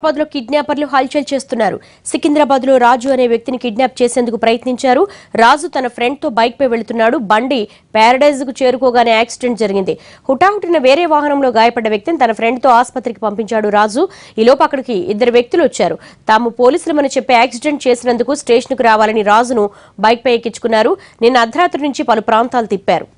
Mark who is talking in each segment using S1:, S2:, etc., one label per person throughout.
S1: హైదరాబాద్ లో కిడ్నాపర్లు హల్చల్ చేస్తున్నారు. సికింద్రాబాద్ లో రాజు అనే వ్యక్తిని కిడ్నాప్ చేసేందుకు ప్రయత్నించారు. రాజు తన ఫ్రెండ్ తో బైక్ పై వెళ్తున్నాడు. బండి ప్యారడైజ్ కు చేరుకోగానే యాక్సిడెంట్ జరిగింది. హుటాహుటిన వేరే వాహనంలో గాయపడ్డ వ్యక్తిని తన ఫ్రెండ్ తో ఆసుపత్రికి పంపించాడు రాజు. ఈలోపు అక్కడికి ఇద్దరు వ్యక్తులు వచ్చారు. తాము పోలీసులమని చెప్పి యాక్సిడెంట్ చేసినందుకు స్టేషన్ కు రావాలని రాజును బైక్ పై ఎక్కించుకున్నారు. నిన్న అర్ధరాత్రి నుంచి పలు ప్రాంతాలు తిప్పారు.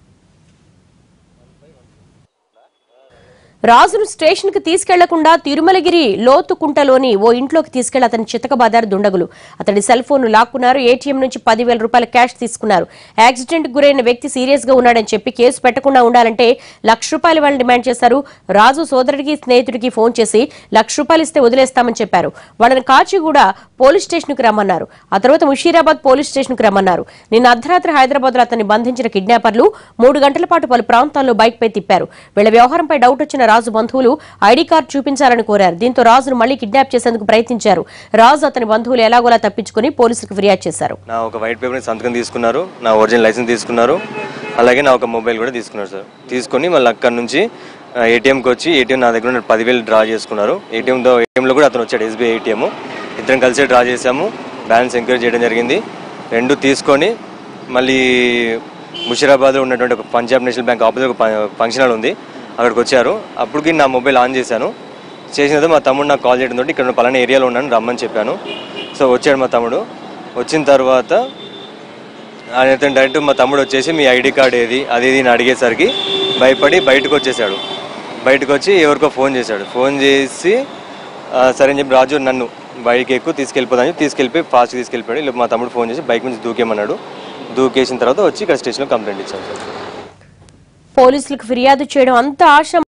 S1: రాజును స్టేషన్ కు తీసుకెళ్లకుండా తిరుమలగిరి లోతుకుంటలోని ఓ ఇంట్లోకి తీసుకెళ్లి అతని చితకబాదారు దుండగులు. అతడి సెల్ ఫోన్ లాక్కున్నారు. ఏటీఎం నుంచి 10,000 రూపాయల క్యాష్ తీసుకున్నారు. యాక్సిడెంట్ గురైన వ్యక్తి సీరియస్ గా ఉన్నాడని చెప్పి కేసు పెట్టకుండా ఉండాలంటే ₹1,00,000 వాళ్ళని డిమాండ్ చేశారు. రాజు సోదరుడికి స్నేహితుడికి ఫోన్ చేసి ₹1,00,000 ఇస్తే వదిలేస్తామని చెప్పారు. వాళ్ళని కాచిగూడ పోలీస్ స్టేషన్ కు రమ్మన్నారు. ఆ తర్వాత ముషీరాబాద్ పోలీస్ స్టేషన్ కు రమ్మన్నారు. నిన్న అర్ధరాత్రి హైదరాబాద్ లో అతన్ని బంధించిన కిడ్నాపర్లు 3 గంటల పాటు పలు ప్రాంతాల్లో బైక్ పై తిప్పారు. వీళ్ల వ్యవహారంపై డౌట్ వచ్చిన రాజు బంధువులు ఐడి కార్డు చూపించాలని కోరారు. దీంతో రాజును మళ్లీ కిడ్నాప్ చేసేందుకు ప్రయత్నించారు. రాజు అతని బంధువులు ఎలాగోలా తప్పించుకుని పోలీసులకు ఫిర్యాదు చేశారు.
S2: నా ఒక వైట్ పేపర్ సంతకం తీసుకున్నారు, నా ఒరిజినల్ లైసెన్స్ తీసుకున్నారు, అలాగే నా ఒక మొబైల్ కూడా తీసుకున్నారు సార్. తీసుకొని మళ్ళీ అక్కడ నుంచి ఏటీఎంకి వచ్చి ఏటీఎం నా దగ్గర 10,000 డ్రా చేసుకున్నారు. ఏటీఎంలో కూడా అతను వచ్చాడు, ఎస్బీఐ ఏటీఎం. ఇద్దరం కలిసి డ్రా చేసాము. బ్యాలెన్స్ ఎంక్వైరీ చేయడం జరిగింది. 2 తీసుకొని మళ్ళీ ముషీరాబాద్లో ఉన్నటువంటి ఒక పంజాబ్ నేషనల్ బ్యాంక్ ఆపోజిట్ ఒక ఫంక్షన్ హాల్ ఉంది, అక్కడికి వచ్చారు. అప్పటికి నా మొబైల్ ఆన్ చేశాను. చేసిన మా తమ్ముడు నాకు కాల్ చేయడం తోటి ఇక్కడ పలానా ఏరియాలో ఉన్నాను రమ్మని చెప్పాను. సో వచ్చాడు మా తమ్ముడు. వచ్చిన తర్వాత ఆయన డైరెక్ట్ మా తమ్ముడు వచ్చేసి మీ ఐడి కార్డ్ ఏది అది ఇది అని అడిగేసరికి భయపడి బయటకు వచ్చేసాడు. బయటకు వచ్చి ఎవరికో ఫోన్ చేశాడు. ఫోన్ చేసి సరే అని చెప్పి రాజు నన్ను బైక్ ఎక్కువ తీసుకెళ్ళిపోదని తీసుకెళ్ళిపోయి ఫాస్ట్గా తీసుకెళ్ళిపోయాడు. ఇలా మా తమ్ముడు ఫోన్ చేసి బైక్ నుంచి దూకేమన్నాడు. దూకేసిన తర్వాత వచ్చి ఇక్కడ స్టేషన్లో కంప్లైంట్ ఇచ్చాను సార్.
S1: పోలీసులకు ఫిర్యాదు చేయడం అంత ఆశ